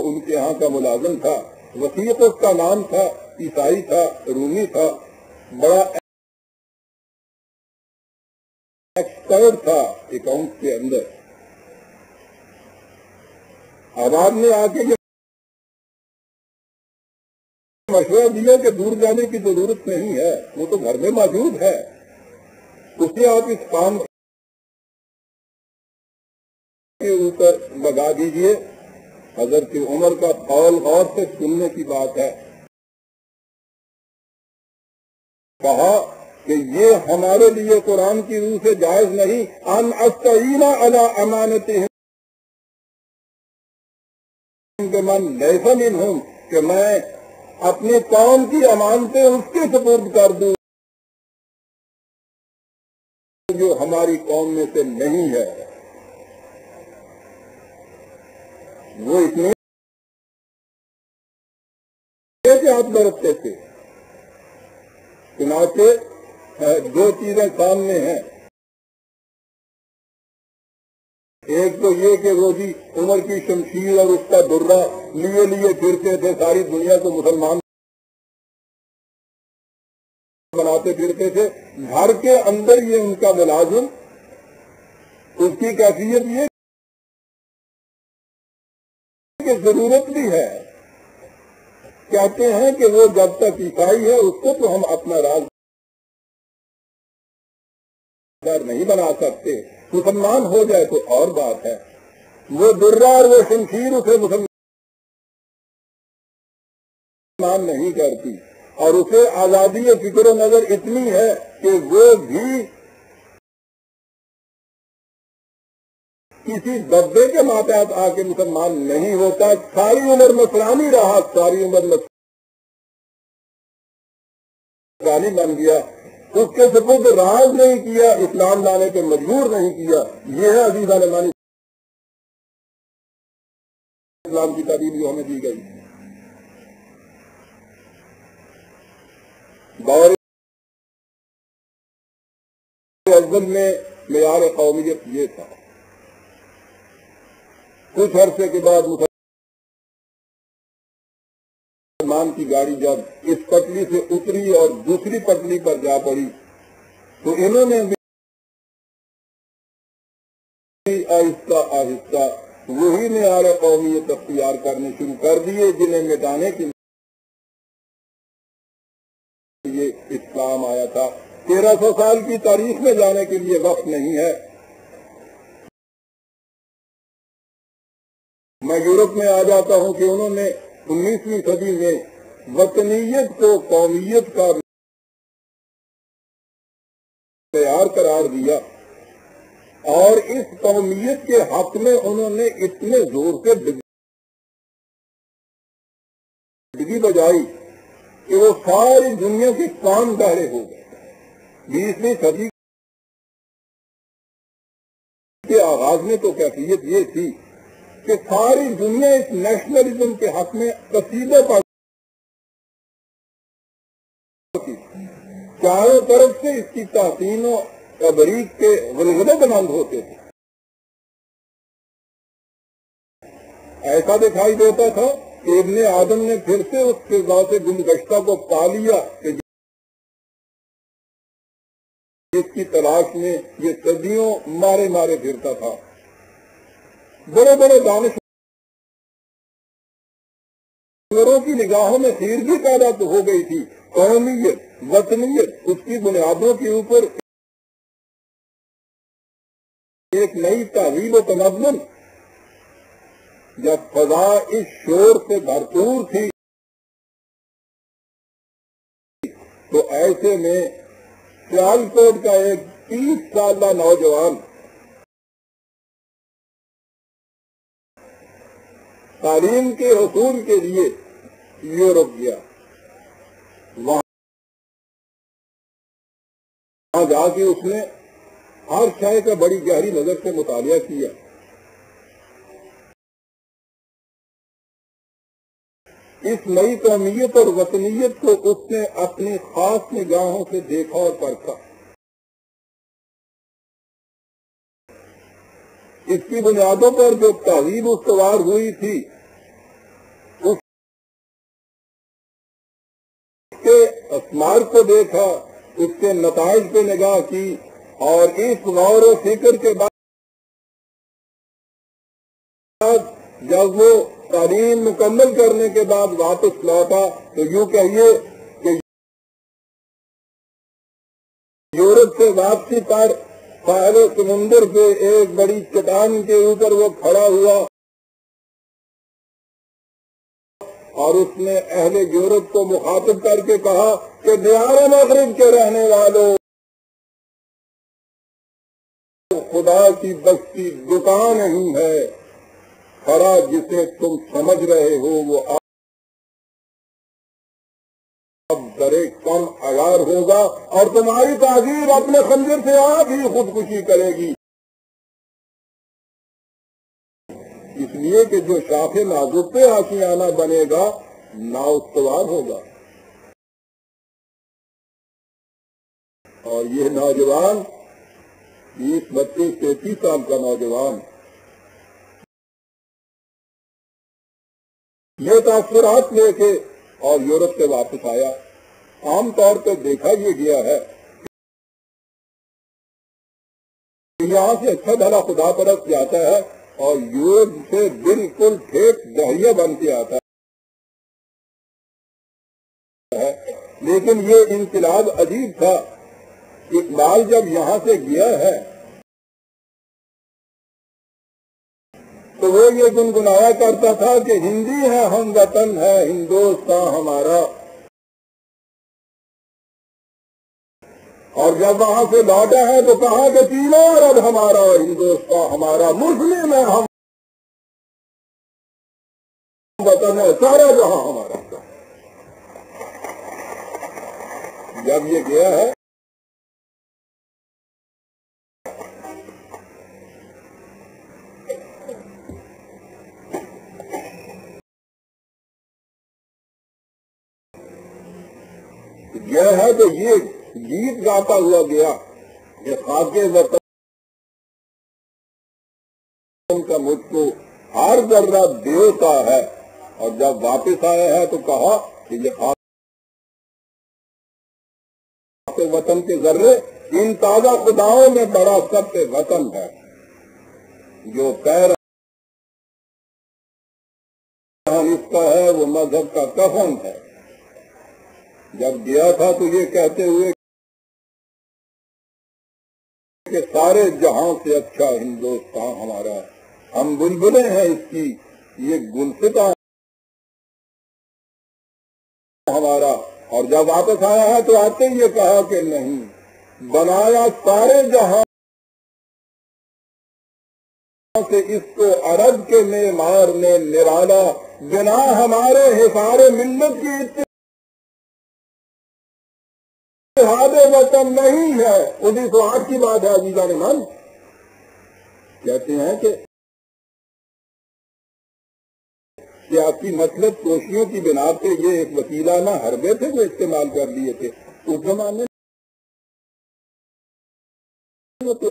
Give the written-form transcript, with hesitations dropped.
ان کے ہاں کا ملازم تھا، وسیعت اس کا نام تھا، عیسائی تھا، رومی تھا، بڑا ایکسپرٹ تھا اکاؤنٹ کے اندر۔ آباد نے آ کے مشورہ دیا کہ دور جانے کی ضرورت نہیں ہے، وہ تو گھر میں موجود ہے، اسے آپ اس کام کے اوپر لگا دیجئے۔ حضرت عمر کا قول غور سے سننے کی بات ہے، کہا کہ یہ ہمارے لیے قرآن کی روح سے جائز نہیں، ان استعین علی امانتہم بمن لیس منہم، کہ میں اپنی قوم کی امانتیں اس کے سپرد کر دوں جو ہماری قوم میں سے نہیں ہے۔ وہ اتنے ہاتھ برتتے تھے۔ چنانچہ دو چیزیں سامنے ہیں، ایک تو یہ کہ وہ بھی عمر کی شمشیر اور اس کا درہ لیے پھرتے تھے، ساری دنیا کو مسلمان بناتے پھرتے تھے، گھر کے اندر یہ ان کا ملازم، اس کی کیفیت یہ کہ ضرورت بھی ہے، کہتے ہیں کہ وہ جب تک عیسائی ہے اس کو تو ہم اپنا رازدار نہیں بنا سکتے، مسلمان ہو جائے تو اور بات ہے۔ وہ درہ اور وہ شمشیر اسے مسلمان نہیں کرتی، اور اسے آزادی فکر و نظر اتنی ہے کہ وہ بھی کسی دبے کے ماتحت آ کے مسلمان نہیں ہوتا، ساری عمر نصرانی رہا، ساری عمر نصرانی بن گیا، اس کے سپرد راز نہیں کیا، اسلام لانے پہ مجبور نہیں کیا۔ یہ ہے عزیزان ایمان اسلام کی تعلیم جو ہمیں دی گئی۔ دور اول میں معیار قومیت یہ تھا، کچھ عرصے کے بعد مسلمان کی گاڑی جب اس پٹری سے اتری اور دوسری پٹری پر جا پڑی تو انہوں نے بھی آہستہ آہستہ وہی معیار قومیت اختیار کرنے شروع کر دیے جنہیں مٹانے کے لیے اسلام آیا تھا۔ 1300 سال کی تاریخ میں جانے کے لیے وقت نہیں ہے۔ میں یورپ میں آ جاتا ہوں کہ انہوں نے 19ویں صدی میں وطنیت کو قومیت کا معیار قرار دیا، اور اس قومیت کے حق میں انہوں نے اتنے زور سے ڈگی بجائی کہ وہ ساری دنیا کے کان بہرے ہو گئے۔ 20ویں صدی کے آغاز میں تو کیفیت یہ تھی کہ ساری دنیا اس نیشنلزم کے حق میں قصیدے پڑھتی، چاروں طرف سے اس کی تحسین و تبریک کے غلغلے بلند ہوتے تھے۔ ایسا دکھائی دیتا تھا کہ ابن آدم نے پھر سے اس فضا سے گمگشتہ کو پا لیا کہ جس کی تلاش میں یہ صدیوں مارے مارے پھرتا تھا۔ بڑے بڑے دانشوروں کی نگاہوں میں خیرگی پیدا تو ہو گئی تھی، قومیت، وطنیت، اس کی بنیادوں کے اوپر ایک نئی تہذیب و تمدن جب فضا اس شور سے بھرپور تھی تو ایسے میں سیالکوٹ کا ایک 30 سالہ نوجوان تعلیم کے حصول کے لیے یورپ گیا، وہاں جا کے اس نے ہر شے کا بڑی گہری نظر سے مطالعہ کیا۔ اس نئی قومیت اور وطنیت کو اس نے اپنی خاص نگاہوں سے دیکھا اور پرکھا۔ اس کی بنیادوں پر جو تہذیب استوار ہوئی تھی کے اسمار کو دیکھا، اس کے نتائج پہ نگاہ کی، اور اس غور و فکر کے بعد جب وہ تعلیم مکمل کرنے کے بعد واپس لوٹا تو یوں کہیے کہ یورپ سے واپسی پر ساحل سمندر پہ ایک بڑی چٹان کے اوپر وہ کھڑا ہوا اور اس نے اہل یورپ کو مخاطب کر کے کہا کہ دیار مغرب کے رہنے والوں، خدا کی بستی دکان نہیں ہے، خرا جسے تم سمجھ رہے ہو وہ اب درے کم عیار ہوگا اور تمہاری تعبیر اپنے خنجر سے آپ ہی خودکشی کرے گی، اس لیے کہ جو شاخ نازک پہ آشیانہ بنے گا نااستوار ہوگا۔ اور یہ نوجوان 20، 32، 33 سال کا نوجوان یہ تاثرات لے کے اور یورپ سے واپس آیا۔ عام طور پہ دیکھا یہ گیا ہے کہ یہاں سے اچھا بھلا خدا پرست جاتا ہے اور یورپ سے بالکل ٹھیک دہیا بن کے آتا ہے، لیکن یہ انقلاب عجیب تھا۔ اقبال جب یہاں سے گیا ہے تو وہ یہ گنگنایا کرتا تھا کہ ہندی ہے ہم وطن ہے ہندوستان ہمارا، اور جب وہاں سے لوٹا ہے تو کہا کہ تینوں عرب ہمارا ہندوستان ہمارا، مسلم ہے ہم وطن ہے سارا جہاں ہمارا۔ جب یہ گیا ہے تو یہ گیت گاتا ہوا گیا کہ خاک وطن کا مجھ کو ہر ذرہ دیوتا ہے، اور جب واپس آیا ہے تو کہا کہ یہ خاک وطن کے ذرے ان تازہ خداؤں میں بڑا سب سے وطن ہے، جو پیر اس کا ہے وہ مذہب کا کفن ہے۔ جب گیا تھا تو یہ کہتے ہوئے کہ سارے جہاں سے اچھا ہندوستان ہمارا، ہم بلبلیں ہیں اس کی، یہ گلستان ہمارا۔ اور جب واپس آیا ہے تو آتے ہی یہ کہا کہ نہیں، بنایا سارے جہاں سے اس کو عرب کے معمار نے نرالا، بنا ہمارے حصار ملت کی اتحاد وطن نہیں ہے۔ 1908 کی بات ہے عزیزان من، کہتے ہیں کہ سیاسی مطلب کوشیوں کی بنا پہ یہ ایک وسیلہ نہ حربے تھے وہ استعمال کر لیے تھے اس زمانے میں۔